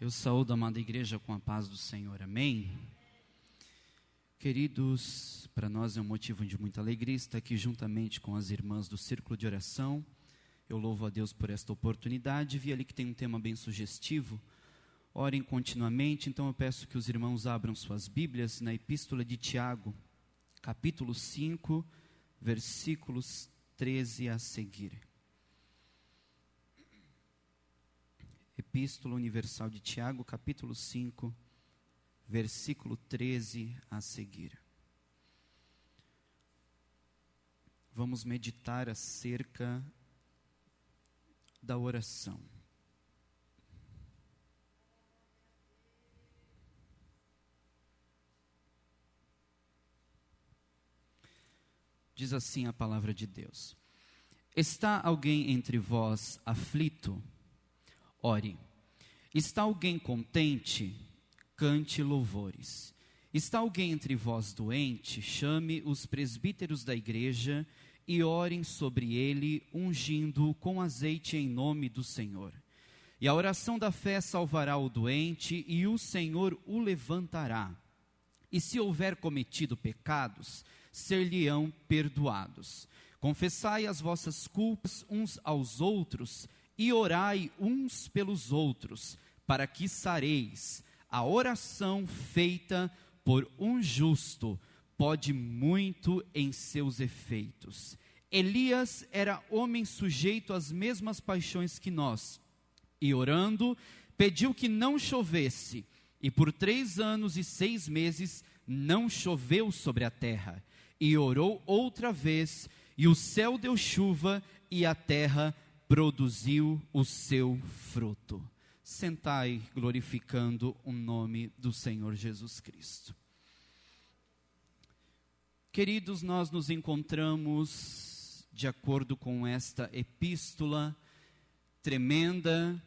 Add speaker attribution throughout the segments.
Speaker 1: Eu saúdo a amada igreja com a paz do Senhor, amém? Queridos, para nós é um motivo de muita alegria estar aqui juntamente com as irmãs do Círculo de Oração. Eu louvo a Deus por esta oportunidade. Vi ali que tem um tema bem sugestivo. Orem continuamente, então eu peço que os irmãos abram suas Bíblias na Epístola de Tiago, capítulo 5, versículos 13 a seguir. Epístola Universal de Tiago, capítulo 5, versículo 13 a seguir. Vamos meditar acerca da oração. Diz assim a palavra de Deus: Está alguém entre vós aflito? Ore. Está alguém contente? Cante louvores. Está alguém entre vós doente? Chame os presbíteros da igreja e orem sobre ele, ungindo-o com azeite em nome do Senhor. E a oração da fé salvará o doente, e o Senhor o levantará. E se houver cometido pecados, ser-lhe-ão perdoados. Confessai as vossas culpas uns aos outros, e orai uns pelos outros, para que sareis. A oração feita por um justo pode muito em seus efeitos. Elias era homem sujeito às mesmas paixões que nós, e orando, pediu que não chovesse, e por 3 anos e 6 meses não choveu sobre a terra. E orou outra vez, e o céu deu chuva, e a terra produziu o seu fruto. Sentai glorificando o nome do Senhor Jesus Cristo. Queridos, nós nos encontramos de acordo com esta epístola tremenda.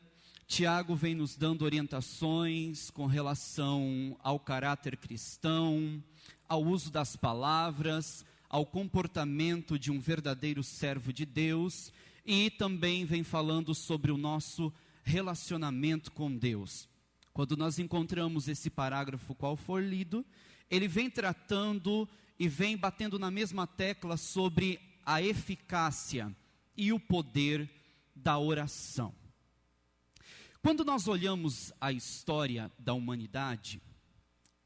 Speaker 1: Tiago vem nos dando orientações com relação ao caráter cristão, ao uso das palavras, ao comportamento de um verdadeiro servo de Deus, e também vem falando sobre o nosso relacionamento com Deus. Quando nós encontramos esse parágrafo qual for lido, ele vem tratando e vem batendo na mesma tecla sobre a eficácia e o poder da oração. Quando nós olhamos a história da humanidade,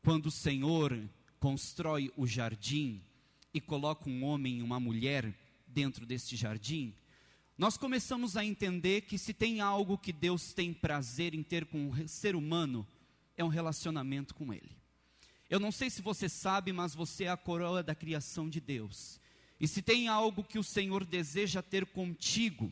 Speaker 1: quando o Senhor constrói o jardim e coloca um homem e uma mulher dentro deste jardim, nós começamos a entender que se tem algo que Deus tem prazer em ter com o ser humano, é um relacionamento com Ele. Eu não sei se você sabe, mas você é a coroa da criação de Deus. E se tem algo que o Senhor deseja ter contigo,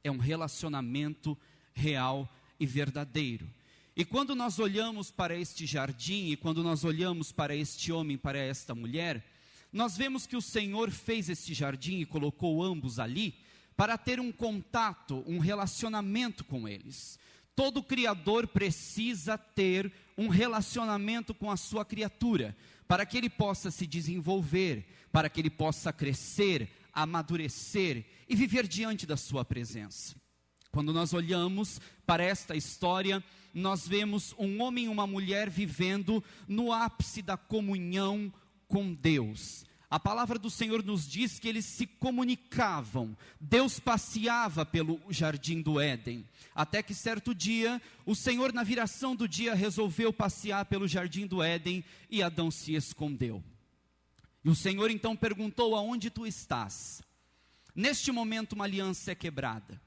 Speaker 1: é um relacionamento real e verdadeiro. E quando nós olhamos para este jardim, e quando nós olhamos para este homem, para esta mulher, nós vemos que o Senhor fez este jardim e colocou ambos ali, para ter um contato, um relacionamento com eles. Todo criador precisa ter um relacionamento com a sua criatura, para que ele possa se desenvolver, para que ele possa crescer, amadurecer e viver diante da sua presença. Quando nós olhamos para esta história, nós vemos um homem e uma mulher vivendo no ápice da comunhão com Deus. A palavra do Senhor nos diz que eles se comunicavam. Deus passeava pelo jardim do Éden, até que certo dia, o Senhor na viração do dia resolveu passear pelo jardim do Éden e Adão se escondeu. E o Senhor então perguntou: aonde tu estás? Neste momento uma aliança é quebrada.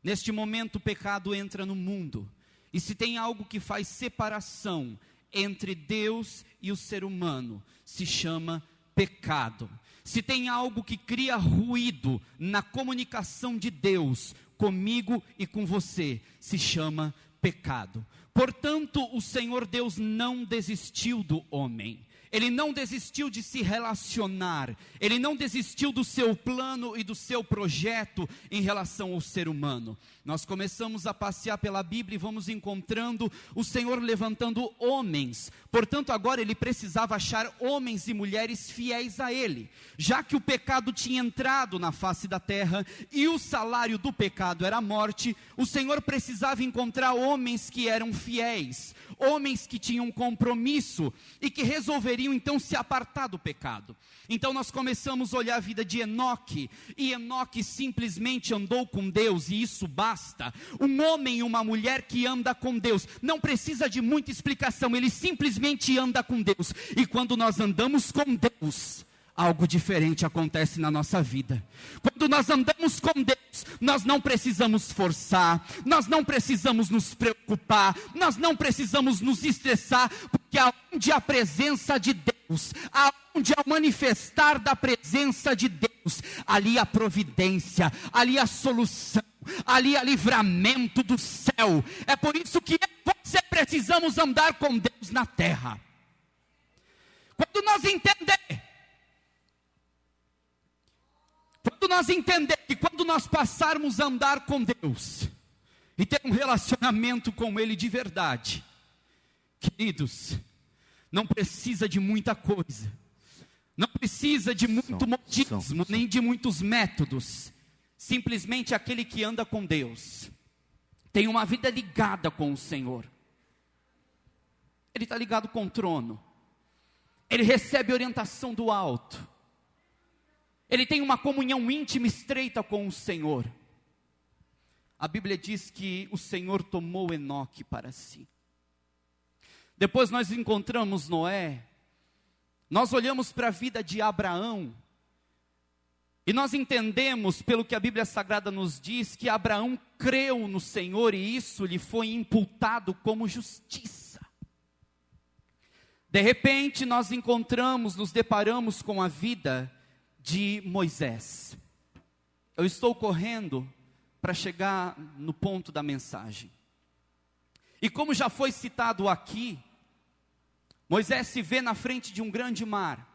Speaker 1: Neste momento o pecado entra no mundo. E se tem algo que faz separação entre Deus e o ser humano, se chama pecado. Se tem algo que cria ruído na comunicação de Deus comigo e com você, se chama pecado. Portanto, o Senhor Deus não desistiu do homem. ele não desistiu de se relacionar, ele não desistiu do seu plano e do seu projeto em relação ao ser humano. Nós começamos a passear pela Bíblia e vamos encontrando o Senhor levantando homens. Portanto, agora ele precisava achar homens e mulheres fiéis a ele. Já que o pecado tinha entrado na face da terra e o salário do pecado era a morte, o Senhor precisava encontrar homens que eram fiéis, homens que tinham compromisso e que resolveriam então se apartar do pecado. Então nós começamos a olhar a vida de Enoque, e Enoque simplesmente andou com Deus, e isso basta. Um homem e uma mulher que anda com Deus, não precisa de muita explicação, ele simplesmente anda com Deus, e quando nós andamos com Deus, algo diferente acontece na nossa vida. Quando nós andamos com Deus, nós não precisamos forçar, nós não precisamos nos preocupar, nós não precisamos nos estressar, porque aonde a presença de Deus, aonde ao manifestar da presença de Deus, ali a providência, ali a solução, ali a livramento do céu. É por isso que eu e você precisamos andar com Deus na terra. Quando nós entender que quando nós passarmos a andar com Deus e ter um relacionamento com Ele de verdade, queridos, não precisa de muita coisa, não precisa de muito modismo, nem de muitos métodos. Simplesmente aquele que anda com Deus tem uma vida ligada com o Senhor. Ele está ligado com o trono, ele recebe orientação do alto, ele tem uma comunhão íntima e estreita com o Senhor. A Bíblia diz que o Senhor tomou Enoque para si. Depois nós encontramos Noé, nós olhamos para a vida de Abraão, e nós entendemos, pelo que a Bíblia Sagrada nos diz, que Abraão creu no Senhor, e isso lhe foi imputado como justiça. De repente nós nos deparamos com a vida de Moisés. Eu estou correndo para chegar no ponto da mensagem. E como já foi citado aqui, Moisés se vê na frente de um grande mar.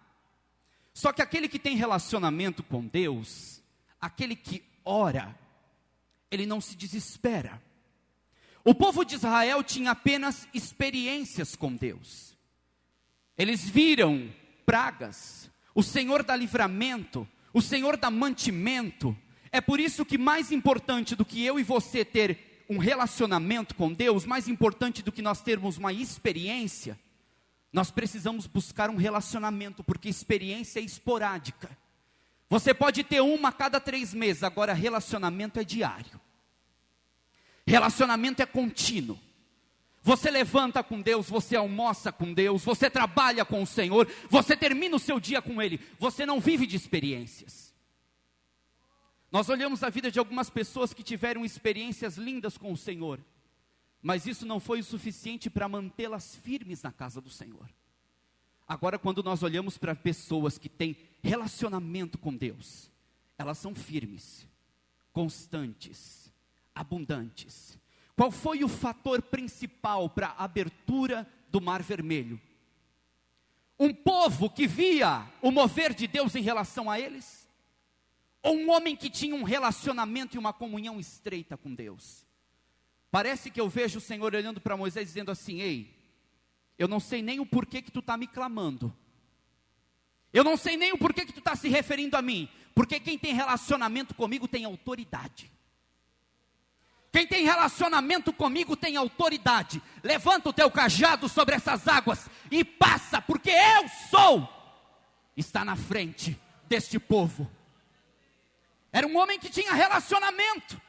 Speaker 1: Só que aquele que tem relacionamento com Deus, aquele que ora, ele não se desespera. O povo de Israel tinha apenas experiências com Deus. Eles viram pragas, o Senhor dá livramento, o Senhor dá mantimento. É por isso que mais importante do que eu e você ter um relacionamento com Deus, mais importante do que nós termos uma experiência, nós precisamos buscar um relacionamento, porque experiência é esporádica. Você pode ter uma a cada 3 meses, agora relacionamento é diário. Relacionamento é contínuo. Você levanta com Deus, você almoça com Deus, você trabalha com o Senhor, você termina o seu dia com Ele. Você não vive de experiências. Nós olhamos a vida de algumas pessoas que tiveram experiências lindas com o Senhor, mas isso não foi o suficiente para mantê-las firmes na casa do Senhor. Agora, quando nós olhamos para pessoas que têm relacionamento com Deus, elas são firmes, constantes, abundantes. Qual foi o fator principal para a abertura do Mar Vermelho? Um povo que via o mover de Deus em relação a eles? Ou um homem que tinha um relacionamento e uma comunhão estreita com Deus? Parece que eu vejo o Senhor olhando para Moisés dizendo assim: ei, eu não sei nem o porquê que tu está me clamando. Eu não sei nem o porquê que tu está se referindo a mim. Porque quem tem relacionamento comigo tem autoridade. Quem tem relacionamento comigo tem autoridade. Levanta o teu cajado sobre essas águas e passa, porque eu sou. Está na frente deste povo. Era um homem que tinha relacionamento.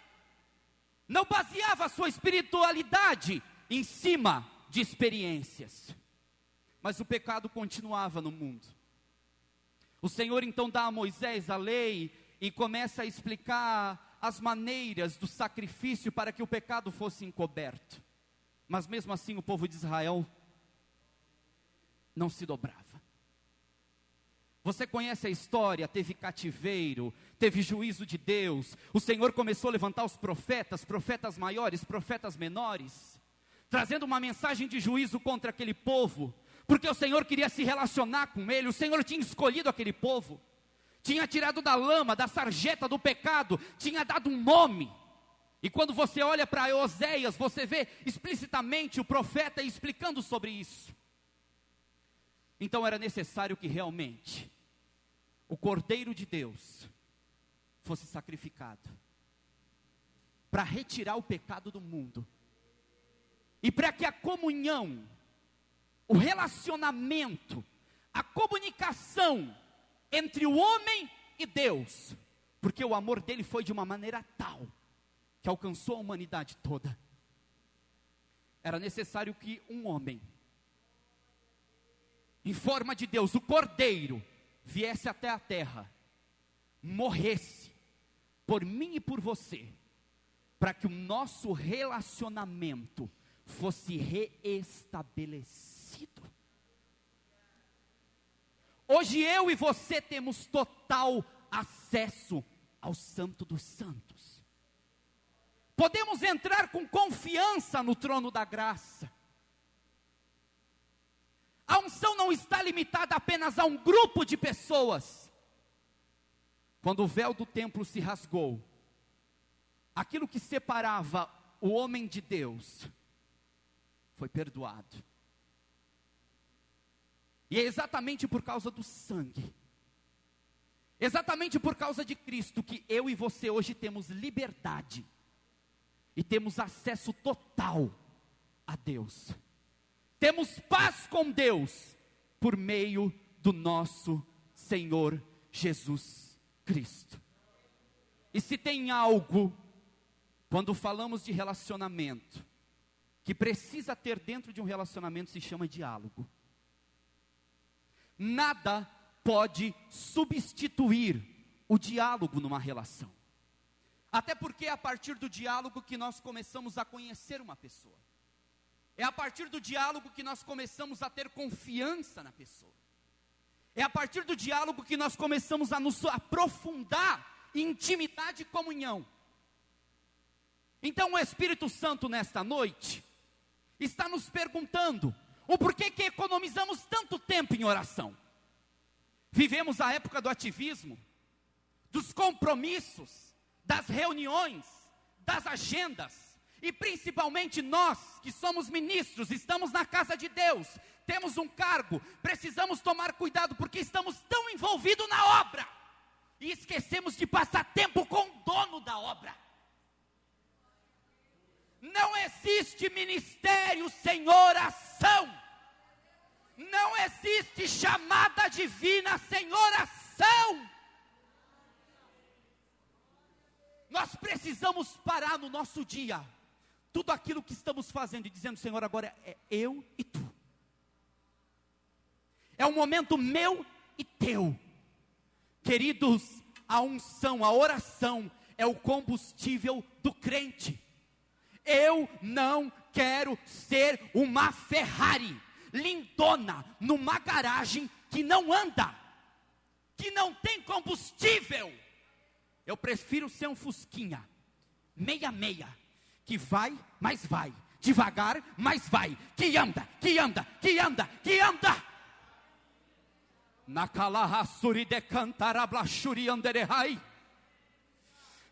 Speaker 1: Não baseava a sua espiritualidade em cima de experiências. Mas o pecado continuava no mundo. O Senhor então dá a Moisés a lei e começa a explicar as maneiras do sacrifício para que o pecado fosse encoberto. Mas mesmo assim o povo de Israel não se dobrava. Você conhece a história, teve cativeiro, teve juízo de Deus. O Senhor começou a levantar os profetas, profetas maiores, profetas menores, trazendo uma mensagem de juízo contra aquele povo, porque o Senhor queria se relacionar com ele. O Senhor tinha escolhido aquele povo, tinha tirado da lama, da sarjeta do pecado, tinha dado um nome. E quando você olha para Oséias, você vê explicitamente o profeta explicando sobre isso. Então era necessário que realmente o Cordeiro de Deus fosse sacrificado para retirar o pecado do mundo, e para que a comunhão, o relacionamento, a comunicação entre o homem e Deus, porque o amor dele foi de uma maneira tal, que alcançou a humanidade toda. Era necessário que um homem, em forma de Deus, o Cordeiro, viesse até a terra, morresse, por mim e por você, para que o nosso relacionamento fosse reestabelecido. Hoje eu e você temos total acesso ao Santo dos Santos. Podemos entrar com confiança no trono da graça. A unção não está limitada apenas a um grupo de pessoas. Quando o véu do templo se rasgou, aquilo que separava o homem de Deus foi perdoado. E é exatamente por causa do sangue, exatamente por causa de Cristo, que eu e você hoje temos liberdade e temos acesso total a Deus. Temos paz com Deus por meio do nosso Senhor Jesus Cristo. E se tem algo, quando falamos de relacionamento, que precisa ter dentro de um relacionamento, se chama diálogo. Nada pode substituir o diálogo numa relação. Até porque é a partir do diálogo que nós começamos a conhecer uma pessoa. É a partir do diálogo que nós começamos a ter confiança na pessoa. É a partir do diálogo que nós começamos a nos aprofundar em intimidade e comunhão. Então o Espírito Santo nesta noite está nos perguntando o porquê que economizamos tanto tempo em oração. Vivemos a época do ativismo, dos compromissos, das reuniões, das agendas. E principalmente nós, que somos ministros, estamos na casa de Deus, temos um cargo, precisamos tomar cuidado, porque estamos tão envolvidos na obra, e esquecemos de passar tempo com o dono da obra. Não existe ministério sem oração, não existe chamada divina sem oração. Nós precisamos parar no nosso dia tudo aquilo que estamos fazendo e dizendo: Senhor, agora é eu e tu. É um momento meu e teu. Queridos, a unção, a oração é o combustível do crente. Eu não quero ser uma Ferrari lindona numa garagem que não anda, que não tem combustível. Eu prefiro ser um Fusquinha meia, que vai, mas vai, devagar, mas vai, que anda. Nakalahassuri de cantarablachuri anderehai.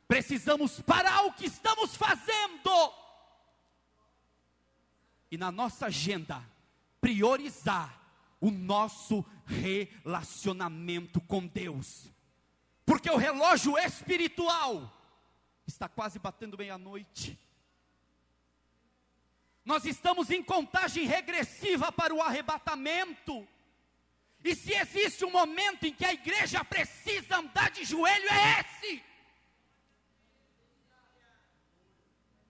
Speaker 1: Precisamos parar o que estamos fazendo e na nossa agenda priorizar o nosso relacionamento com Deus, porque o relógio espiritual está quase batendo meia-noite. Nós estamos em contagem regressiva para o arrebatamento. E se existe um momento em que a igreja precisa andar de joelho, é esse.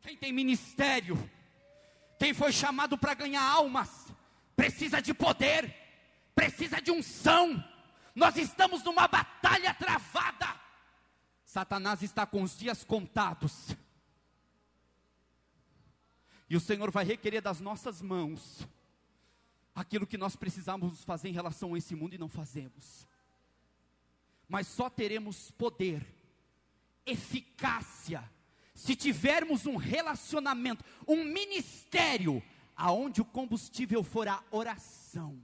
Speaker 1: Quem tem ministério, quem foi chamado para ganhar almas, precisa de poder, precisa de unção. Nós estamos numa batalha travada. Satanás está com os dias contados. E o Senhor vai requerer das nossas mãos aquilo que nós precisamos fazer em relação a esse mundo e não fazemos. Mas só teremos poder, eficácia, se tivermos um relacionamento, um ministério, aonde o combustível for a oração.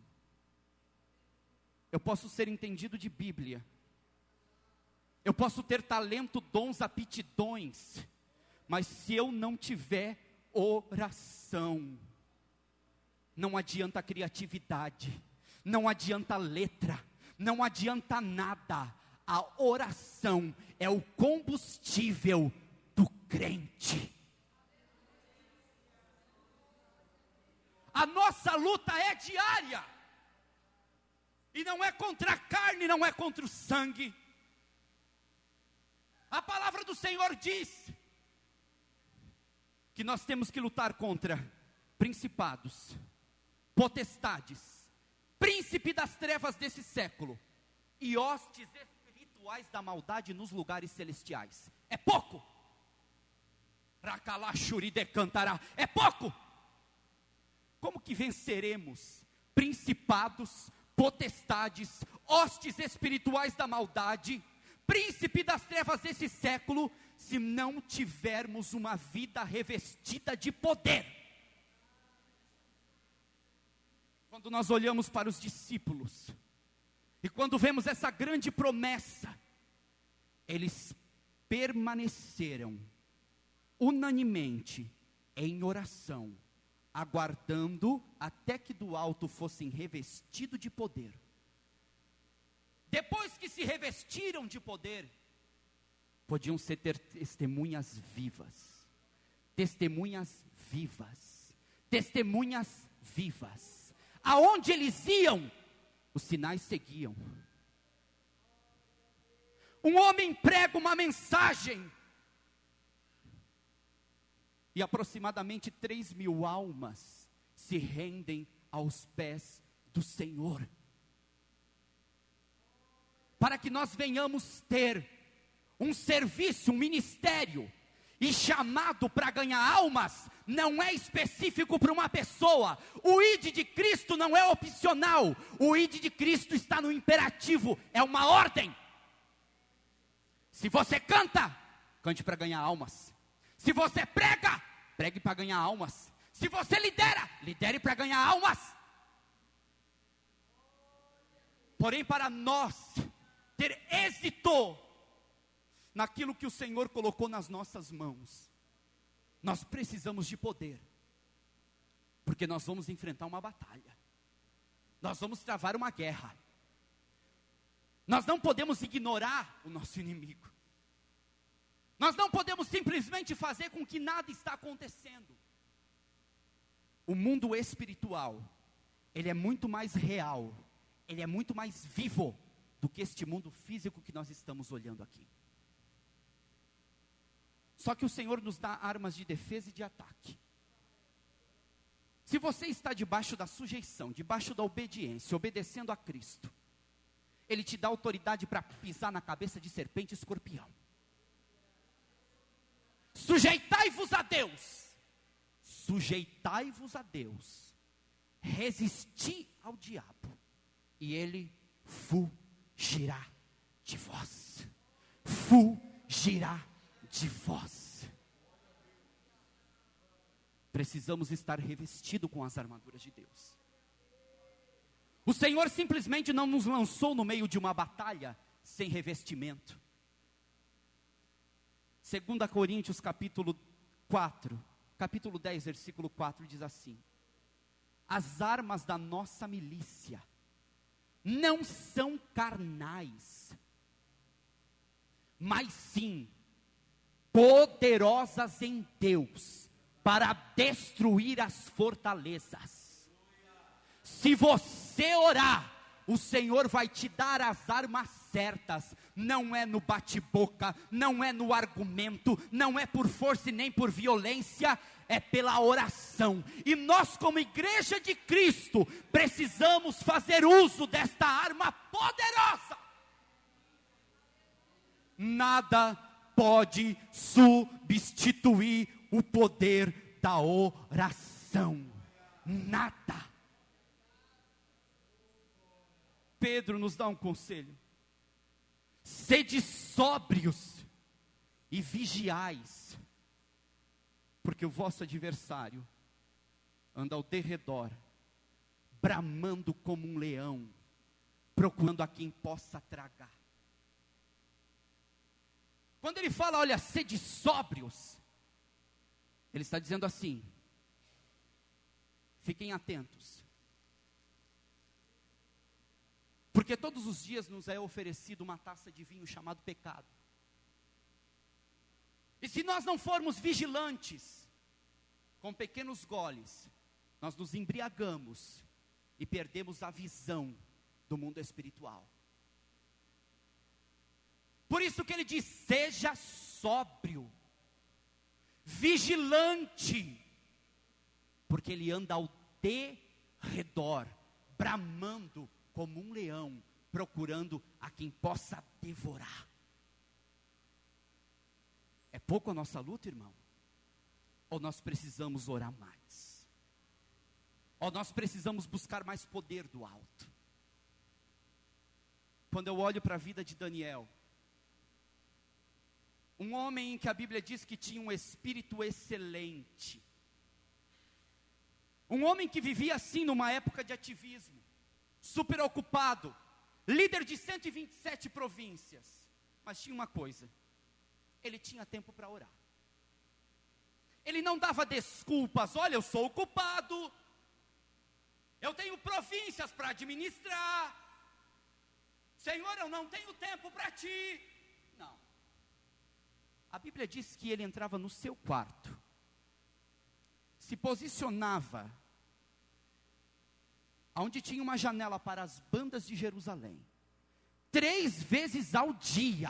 Speaker 1: eu posso ser entendido de Bíblia, eu posso ter talento, dons, aptidões, mas se eu não tiver oração, não adianta criatividade, não adianta letra, não adianta nada. A oração é o combustível do crente. A nossa luta é diária, e não é contra a carne, não é contra o sangue. A palavra do Senhor diz que nós temos que lutar contra principados, potestades, príncipe das trevas desse século e hostes espirituais da maldade nos lugares celestiais. É pouco. Racalachuri decantará. É pouco. Como que venceremos principados, potestades, hostes espirituais da maldade, príncipe das trevas desse século, se não tivermos uma vida revestida de poder? Quando nós olhamos para os discípulos, e quando vemos essa grande promessa, eles permaneceram unanimemente em oração, aguardando até que do alto fossem revestidos de poder. Depois que se revestiram de poder, podiam ser testemunhas vivas, testemunhas vivas, testemunhas vivas. Aonde eles iam, os sinais seguiam. Um homem prega uma mensagem, e aproximadamente 3.000 almas se rendem aos pés do Senhor. Para que nós venhamos ter um serviço, um ministério, e chamado para ganhar almas, não é específico para uma pessoa. O ID de Cristo não é opcional, o ID de Cristo está no imperativo, é uma ordem. Se você canta, cante para ganhar almas. Se você prega, pregue para ganhar almas. Se você lidera, lidere para ganhar almas. Porém, para nós ter êxito naquilo que o Senhor colocou nas nossas mãos, nós precisamos de poder, porque nós vamos enfrentar uma batalha, nós vamos travar uma guerra, nós não podemos ignorar o nosso inimigo, nós não podemos simplesmente fazer com que nada está acontecendo. O mundo espiritual, ele é muito mais real, ele é muito mais vivo do que este mundo físico que nós estamos olhando aqui. Só que o Senhor nos dá armas de defesa e de ataque. Se você está debaixo da sujeição, debaixo da obediência, obedecendo a Cristo, Ele te dá autoridade para pisar na cabeça de serpente e escorpião. Sujeitai-vos a Deus, sujeitai-vos a Deus, resisti ao diabo, e ele fugirá de vós, fugirá de vós. Precisamos estar revestidos com as armaduras de Deus. O Senhor simplesmente não nos lançou no meio de uma batalha sem revestimento. 2 Coríntios capítulo 4, capítulo 10, versículo 4 diz assim: as armas da nossa milícia não são carnais, mas sim poderosas em Deus, para destruir as fortalezas. Se você orar, o Senhor vai te dar as armas certas. Não é no bate-boca, não é no argumento, não é por força e nem por violência, é pela oração. E nós, como igreja de Cristo, precisamos fazer uso desta arma poderosa. Nada pode substituir o poder da oração. Nada. Pedro nos dá um conselho: sede sóbrios e vigiais, porque o vosso adversário anda ao derredor, bramando como um leão, procurando a quem possa tragar. Quando ele fala, olha, sede sóbrios, ele está dizendo assim: fiquem atentos, porque todos os dias nos é oferecido uma taça de vinho chamado pecado, e se nós não formos vigilantes, com pequenos goles, nós nos embriagamos e perdemos a visão do mundo espiritual. Por isso que ele diz: seja sóbrio, vigilante, porque ele anda ao derredor, bramando como um leão, procurando a quem possa devorar. É pouco a nossa luta, irmão? Ou nós precisamos orar mais? Ou nós precisamos buscar mais poder do alto? Quando eu olho para a vida de Daniel, um homem em que a Bíblia diz que tinha um espírito excelente, um homem que vivia assim numa época de ativismo, super ocupado, líder de 127 províncias, mas tinha uma coisa: ele tinha tempo para orar. Ele não dava desculpas: olha, eu sou ocupado, eu tenho províncias para administrar, Senhor, eu não tenho tempo para ti. Não. A Bíblia diz que ele entrava no seu quarto, se posicionava onde tinha uma janela para as bandas de Jerusalém, 3 vezes ao dia,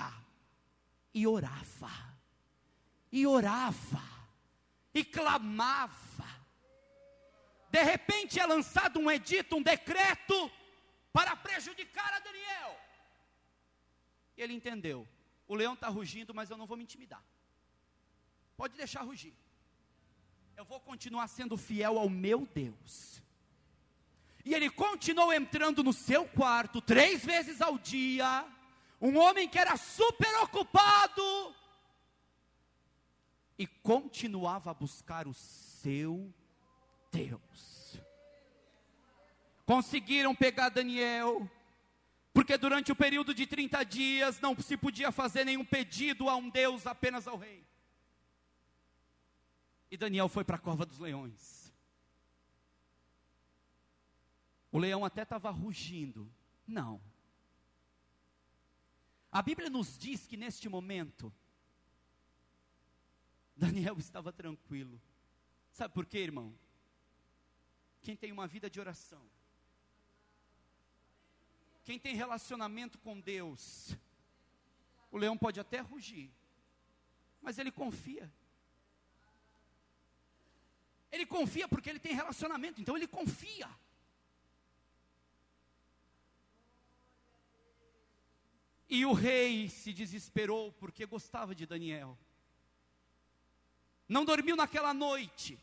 Speaker 1: e orava, e clamava. De repente é lançado um edito, um decreto, para prejudicar a Daniel. Ele entendeu: o leão está rugindo, mas eu não vou me intimidar. Pode deixar rugir. Eu vou continuar sendo fiel ao meu Deus. E ele continuou entrando no seu quarto 3 vezes ao dia. Um homem que era super ocupado, e continuava a buscar o seu Deus. Conseguiram pegar Daniel, porque durante o período de 30 dias não se podia fazer nenhum pedido a um Deus, apenas ao rei. E Daniel foi para a cova dos leões. O leão até estava rugindo. Não. A Bíblia nos diz que neste momento, Daniel estava tranquilo. Sabe por quê, irmão? Quem tem uma vida de oração, quem tem relacionamento com Deus, o leão pode até rugir, mas ele confia. Ele confia porque ele tem relacionamento, então ele confia. E o rei se desesperou porque gostava de Daniel. Não dormiu naquela noite.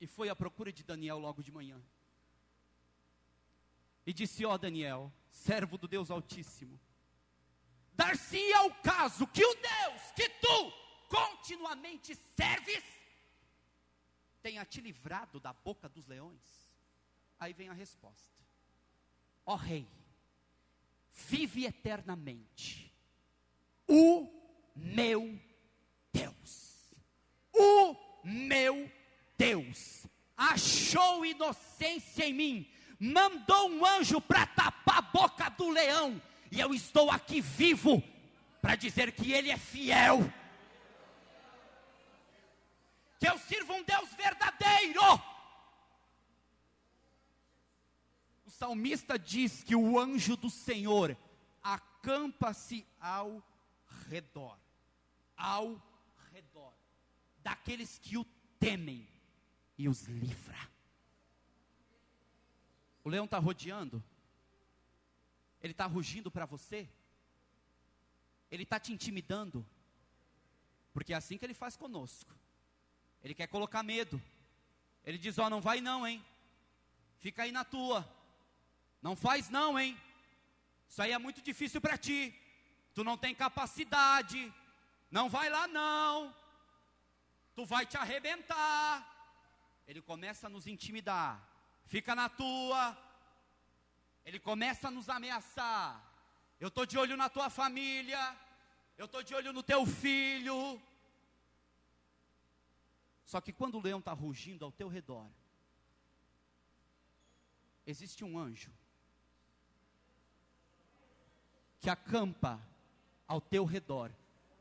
Speaker 1: E foi à procura de Daniel logo de manhã. E disse: ó Daniel, servo do Deus Altíssimo, dar-se-ia o caso que o Deus que tu continuamente serves tenha te livrado da boca dos leões. Aí vem a resposta: ó rei, vive eternamente o meu Deus. O meu Deus achou inocência em mim, mandou um anjo para tapar a boca do leão, e eu estou aqui vivo para dizer que ele é fiel, que eu sirvo um Deus verdadeiro. O salmista diz que o anjo do Senhor acampa-se ao redor daqueles que o temem e os livra. O leão está rodeando, ele está rugindo para você, ele está te intimidando, porque é assim que ele faz conosco. Ele quer colocar medo. Ele diz: ó, não vai não, hein, fica aí na tua, não faz não, hein, isso aí é muito difícil para ti, tu não tem capacidade, não vai lá não, tu vai te arrebentar. Ele começa a nos intimidar: fica na tua, Ele começa a nos ameaçar. Eu estou de olho na tua família, eu estou de olho no teu filho. Só que quando o leão está rugindo ao teu redor, existe um anjo que acampa ao teu redor.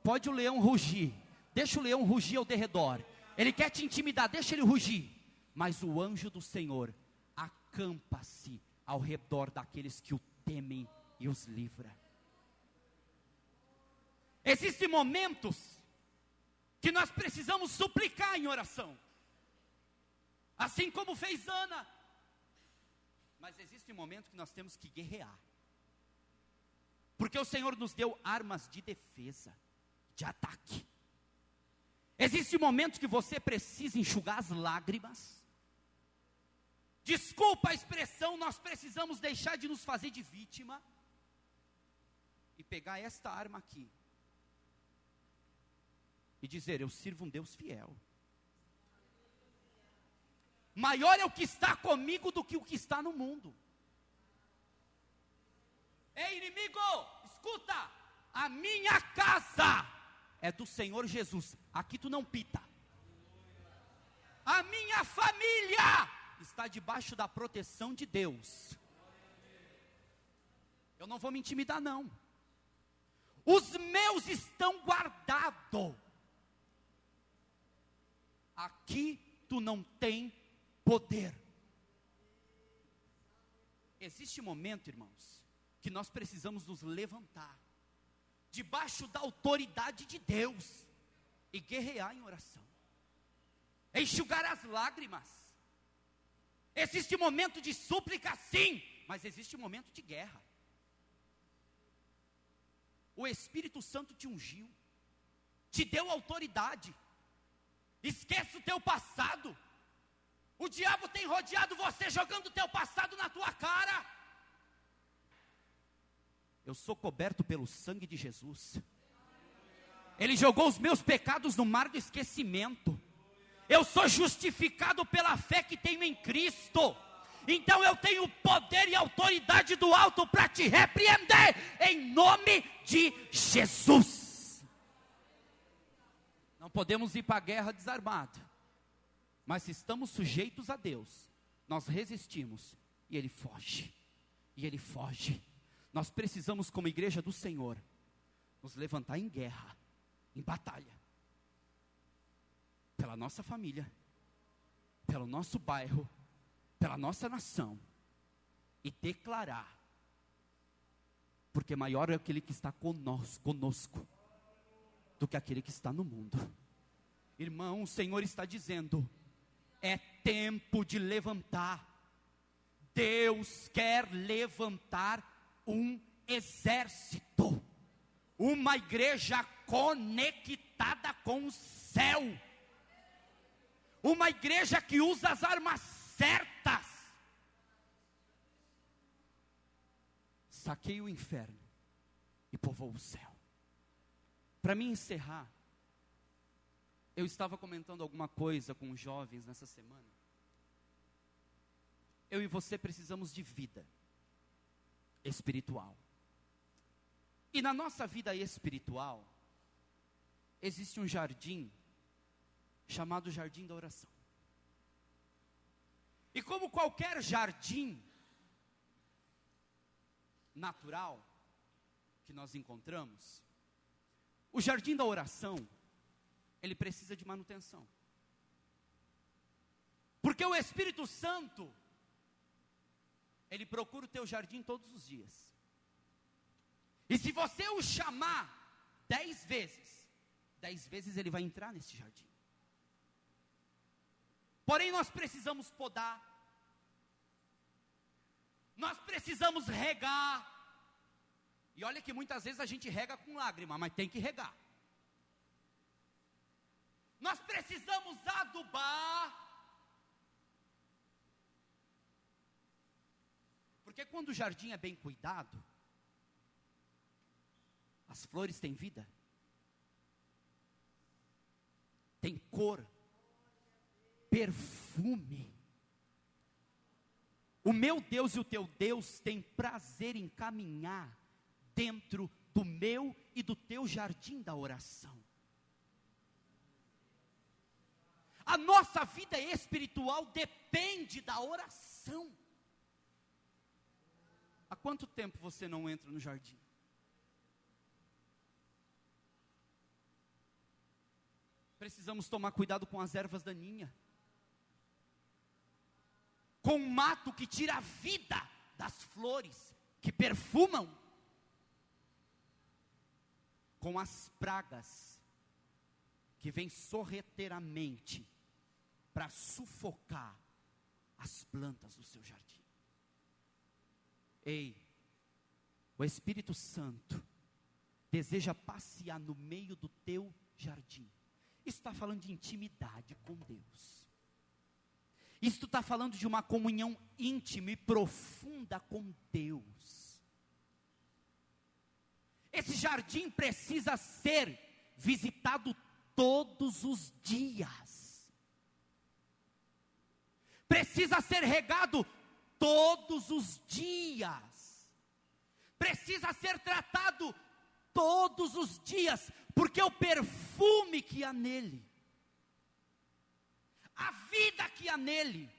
Speaker 1: Pode o leão rugir, deixa o leão rugir ao teu redor. Ele quer te intimidar, deixa ele rugir. Mas o anjo do Senhor acampa-se ao redor daqueles que o temem e os livra. Existem momentos que nós precisamos suplicar em oração, assim como fez Ana. Mas existe um momento que nós temos que guerrear, porque o Senhor nos deu armas de defesa, de ataque. Existe um momento que você precisa enxugar as lágrimas. Desculpa a expressão, nós precisamos deixar de nos fazer de vítima e pegar esta arma aqui e dizer: eu sirvo um Deus fiel. Maior é o que está comigo do que o que está no mundo. Ei, inimigo, escuta, a minha casa é do Senhor Jesus, aqui tu não pita. A minha família está debaixo da proteção de Deus. Eu não vou me intimidar não. Os meus estão guardados. Aqui tu não tem poder. Existe um momento, irmãos, que nós precisamos nos levantar debaixo da autoridade de Deus e guerrear em oração, enxugar as lágrimas. Existe um momento de súplica, sim, mas existe um momento de guerra. O Espírito Santo te ungiu, te deu autoridade. Esquece o teu passado. O diabo tem rodeado você, jogando o teu passado na tua cara. Eu sou coberto pelo sangue de Jesus. Ele jogou os meus pecados no mar do esquecimento. Eu sou justificado pela fé que tenho em Cristo. Então eu tenho poder e autoridade do alto para te repreender, em nome de Jesus. Não podemos ir para a guerra desarmado, mas se estamos sujeitos a Deus, nós resistimos e Ele foge, e Ele foge. Nós precisamos, como igreja do Senhor, nos levantar em guerra, em batalha, pela nossa família, pelo nosso bairro, pela nossa nação, e declarar, porque maior é aquele que está conosco, do que aquele que está no mundo. Irmão, o Senhor está dizendo, é tempo de levantar. Deus quer levantar um exército, uma igreja conectada com o céu, uma igreja que usa as armas certas. Saquei o inferno e povoou o céu. Para mim encerrar, eu estava comentando alguma coisa com os jovens nessa semana. Eu e você precisamos de vida espiritual. E na nossa vida espiritual, existe um jardim chamado jardim da oração. E como qualquer jardim natural que nós encontramos, o jardim da oração, ele precisa de manutenção. Porque o Espírito Santo, ele procura o teu jardim todos os dias. E se você o chamar 10 vezes ele vai entrar nesse jardim. Porém nós precisamos podar, nós precisamos regar. E olha que muitas vezes a gente rega com lágrima, mas tem que regar. Nós precisamos adubar. Porque quando o jardim é bem cuidado, as flores têm vida, tem cor, perfume. O meu Deus e o teu Deus têm prazer em caminhar dentro do meu e do teu jardim da oração. A nossa vida espiritual depende da oração. Há quanto tempo você não entra no jardim? Precisamos tomar cuidado com as ervas daninhas, com o mato que tira a vida das flores que perfumam, com as pragas que vêm sorrateiramente para sufocar as plantas do seu jardim. Ei, o Espírito Santo deseja passear no meio do teu jardim. Isso está falando de intimidade com Deus. Isso está falando de uma comunhão íntima e profunda com Deus. Esse jardim precisa ser visitado todos os dias. Precisa ser regado todos os dias. Precisa ser tratado todos os dias, porque o perfume que há nele, a vida que há nele,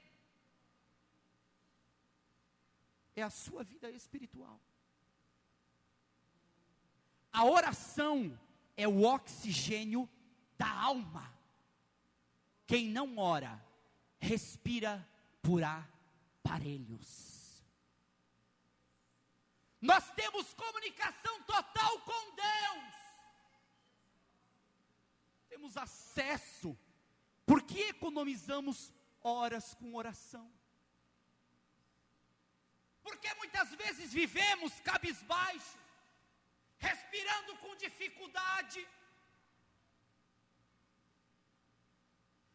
Speaker 1: é a sua vida espiritual. A oração é o oxigênio da alma. Quem não ora, respira por aparelhos. Nós temos comunicação total com Deus. Temos acesso. Por que economizamos horas com oração? Porque muitas vezes vivemos cabisbaixo, respirando com dificuldade,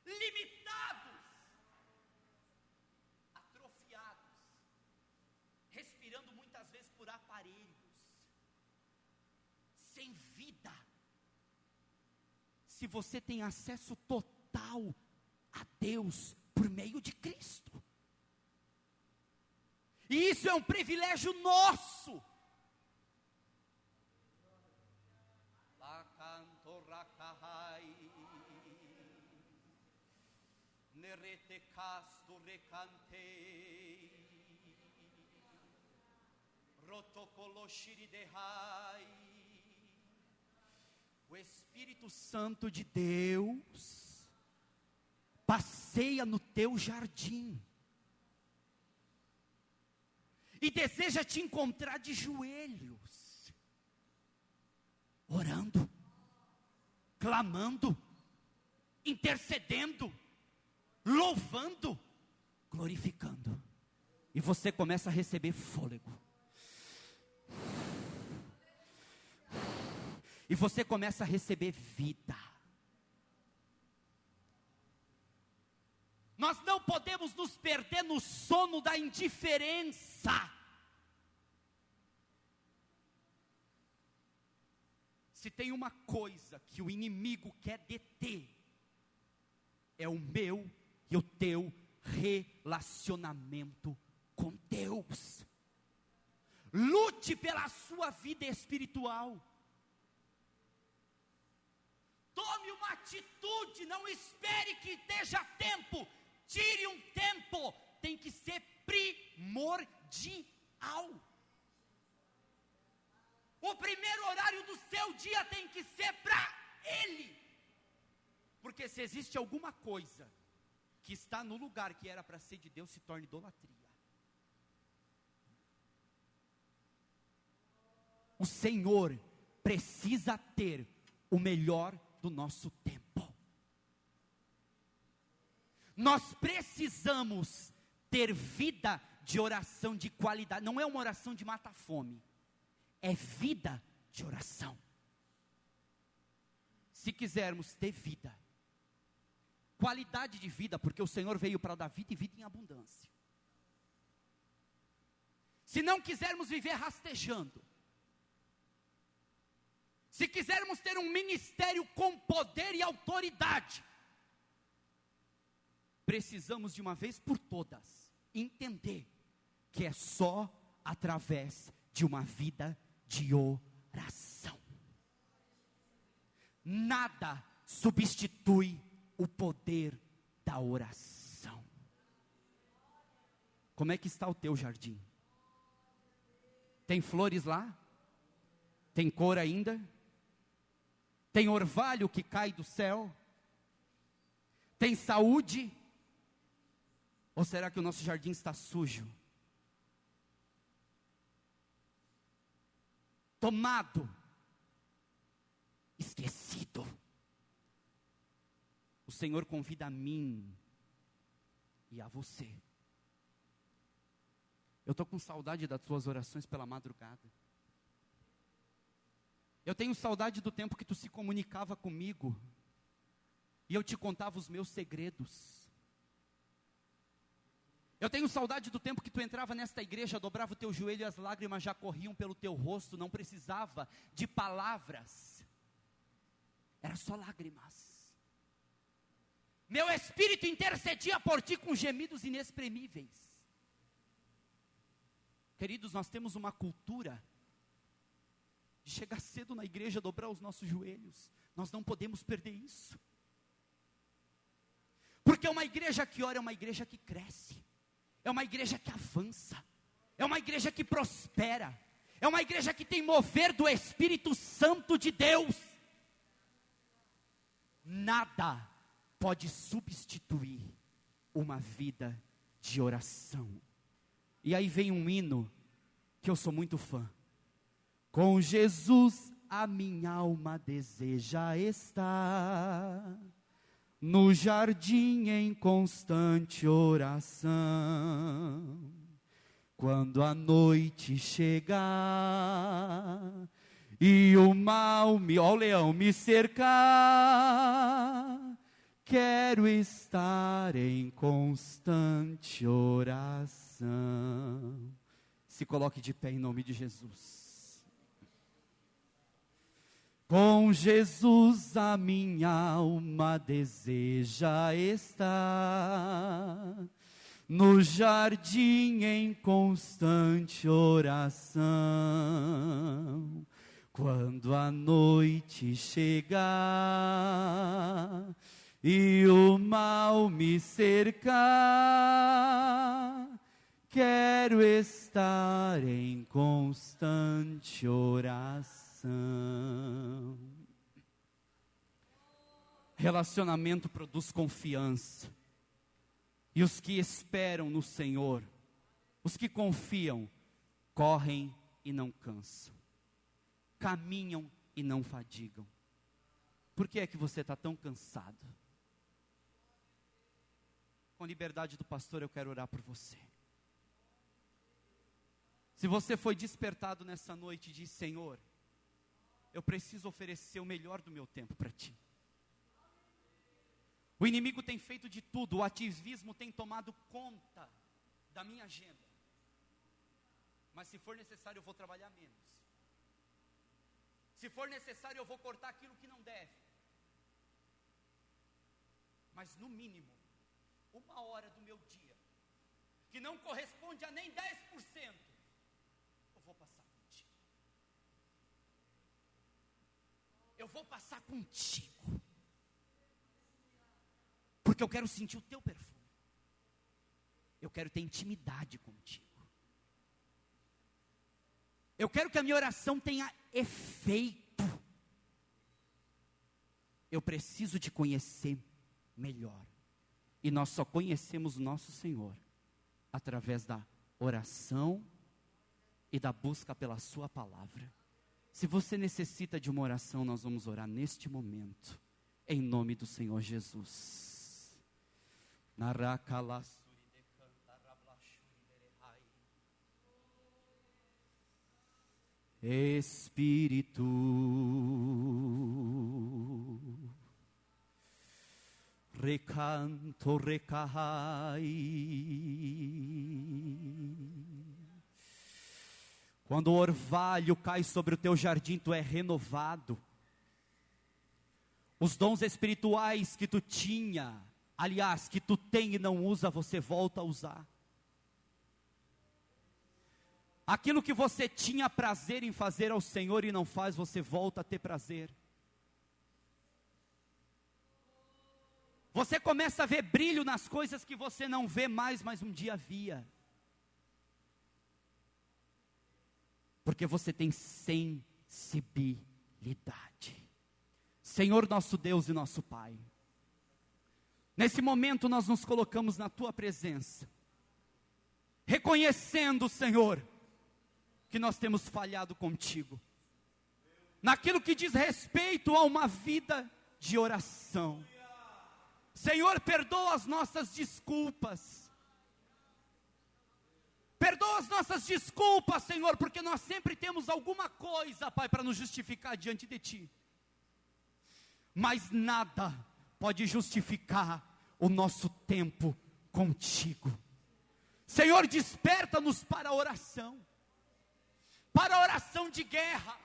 Speaker 1: limitados, atrofiados, respirando muitas vezes por aparelhos, sem vida. Se você tem acesso total a Deus por meio de Cristo, e isso é um privilégio nosso. La canto rakahai, nerete casto recantei, rotocolo shiridehai. O Espírito Santo de Deus passeia no teu jardim e deseja te encontrar de joelhos, orando, clamando, intercedendo, louvando, glorificando. E você começa a receber fôlego. E você começa a receber vida. Nós não podemos nos perder no sono da indiferença. Se tem uma coisa que o inimigo quer deter, é o meu e o teu relacionamento com Deus. Lute pela sua vida espiritual. Tome uma atitude, não espere que esteja tempo. Tire um tempo, tem que ser primordial. O primeiro horário do seu dia tem que ser para Ele. Porque se existe alguma coisa que está no lugar que era para ser de Deus, se torna idolatria. O Senhor precisa ter o melhor do nosso tempo. Nós precisamos ter vida de oração de qualidade. Não é uma oração de matar fome, é vida de oração. Se quisermos ter vida, qualidade de vida, porque o Senhor veio para dar vida e vida em abundância. Se não quisermos viver rastejando, se quisermos ter um ministério com poder e autoridade, precisamos de uma vez por todas entender que é só através de uma vida de oração. Nada substitui o poder da oração. Como é que está o teu jardim? Tem flores lá? Tem cor ainda? Tem orvalho que cai do céu? Tem saúde? Ou será que o nosso jardim está sujo? Tomado? Esquecido? O Senhor convida a mim e a você. Eu estou com saudade das tuas orações pela madrugada. Eu tenho saudade do tempo que tu se comunicava comigo e eu te contava os meus segredos. Eu tenho saudade do tempo que tu entrava nesta igreja, dobrava o teu joelho e as lágrimas já corriam pelo teu rosto, não precisava de palavras, era só lágrimas. Meu espírito intercedia por ti com gemidos inexprimíveis. Queridos, nós temos uma cultura de chegar cedo na igreja, dobrar os nossos joelhos. Nós não podemos perder isso. Porque uma igreja que ora é uma igreja que cresce. É uma igreja que avança. É uma igreja que prospera. É uma igreja que tem mover do Espírito Santo de Deus. Nada pode substituir uma vida de oração. E aí vem um hino que eu sou muito fã. Com Jesus a minha alma deseja estar no jardim em constante oração. Quando a noite chegar e o mal ó leão me cercar, quero estar em constante oração. Se coloque de pé em nome de Jesus. Com Jesus a minha alma deseja estar no jardim em constante oração. Quando a noite chegar e o mal me cercar, quero estar em constante oração. Relacionamento produz confiança. E os que esperam no Senhor, os que confiam, correm e não cansam, caminham e não fadigam. Por que é que você está tão cansado? Com liberdade do pastor, eu quero orar por você. Se você foi despertado nessa noite e diz: Senhor, eu preciso oferecer o melhor do meu tempo para ti. O inimigo tem feito de tudo, o ativismo tem tomado conta da minha agenda. Mas se for necessário, eu vou trabalhar menos. Se for necessário, eu vou cortar aquilo que não deve. Mas no mínimo, 1 hora do meu dia, que não corresponde a nem 10%, eu vou passar contigo. Eu vou passar contigo. Porque eu quero sentir o teu perfume. Eu quero ter intimidade contigo. Eu quero que a minha oração tenha efeito. Eu preciso te conhecer melhor. E nós só conhecemos o nosso Senhor através da oração e da busca pela sua palavra. Se você necessita de uma oração, nós vamos orar neste momento, em nome do Senhor Jesus. Espírito, recanto, recai. Quando o orvalho cai sobre o teu jardim, tu é renovado. Os dons espirituais que tu tinha, aliás, que tu tem e não usa, você volta a usar. Aquilo que você tinha prazer em fazer ao Senhor e não faz, você volta a ter prazer. Você começa a ver brilho nas coisas que você não vê mais, mas um dia via. Porque você tem sensibilidade. Senhor nosso Deus e nosso Pai, nesse momento nós nos colocamos na Tua presença, reconhecendo, Senhor, que nós temos falhado contigo, naquilo que diz respeito a uma vida de oração. Senhor, perdoa as nossas desculpas. Perdoa as nossas desculpas, Senhor, porque nós sempre temos alguma coisa, Pai, para nos justificar diante de Ti. Mas nada pode justificar o nosso tempo contigo. Senhor, desperta-nos para a oração de guerra,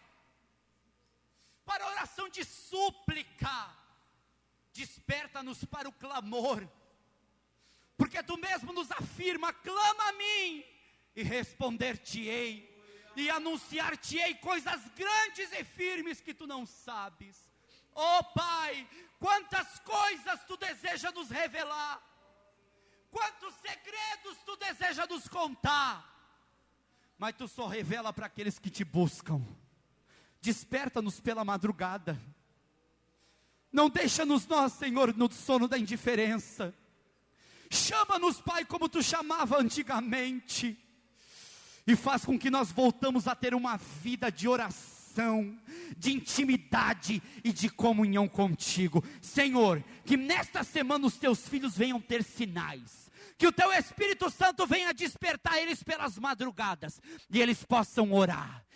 Speaker 1: para a oração de súplica. Desperta-nos para o clamor, porque Tu mesmo nos afirma: clama a mim, e responder-te-ei, e anunciar-te-ei coisas grandes e firmes que Tu não sabes. Oh Pai, quantas coisas Tu deseja nos revelar, quantos segredos Tu deseja nos contar, mas Tu só revela para aqueles que Te buscam. Desperta-nos pela madrugada, não deixa-nos nós, Senhor, no sono da indiferença. Chama-nos, Pai, como Tu chamava antigamente, e faz com que nós voltamos a ter uma vida de oração, de intimidade e de comunhão contigo. Senhor, que nesta semana os Teus filhos venham ter sinais, que o Teu Espírito Santo venha despertar eles pelas madrugadas, e eles possam orar,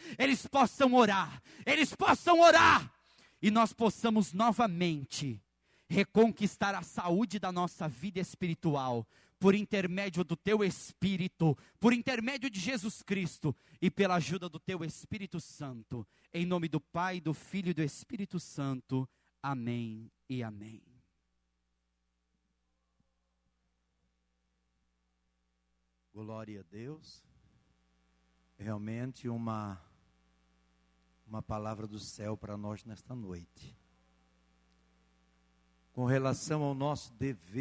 Speaker 1: e nós possamos novamente reconquistar a saúde da nossa vida espiritual, por intermédio do Teu Espírito, por intermédio de Jesus Cristo, e pela ajuda do Teu Espírito Santo, em nome do Pai, do Filho e do Espírito Santo, amém e amém.
Speaker 2: Glória a Deus, realmente uma palavra do céu para nós nesta noite, com relação ao nosso dever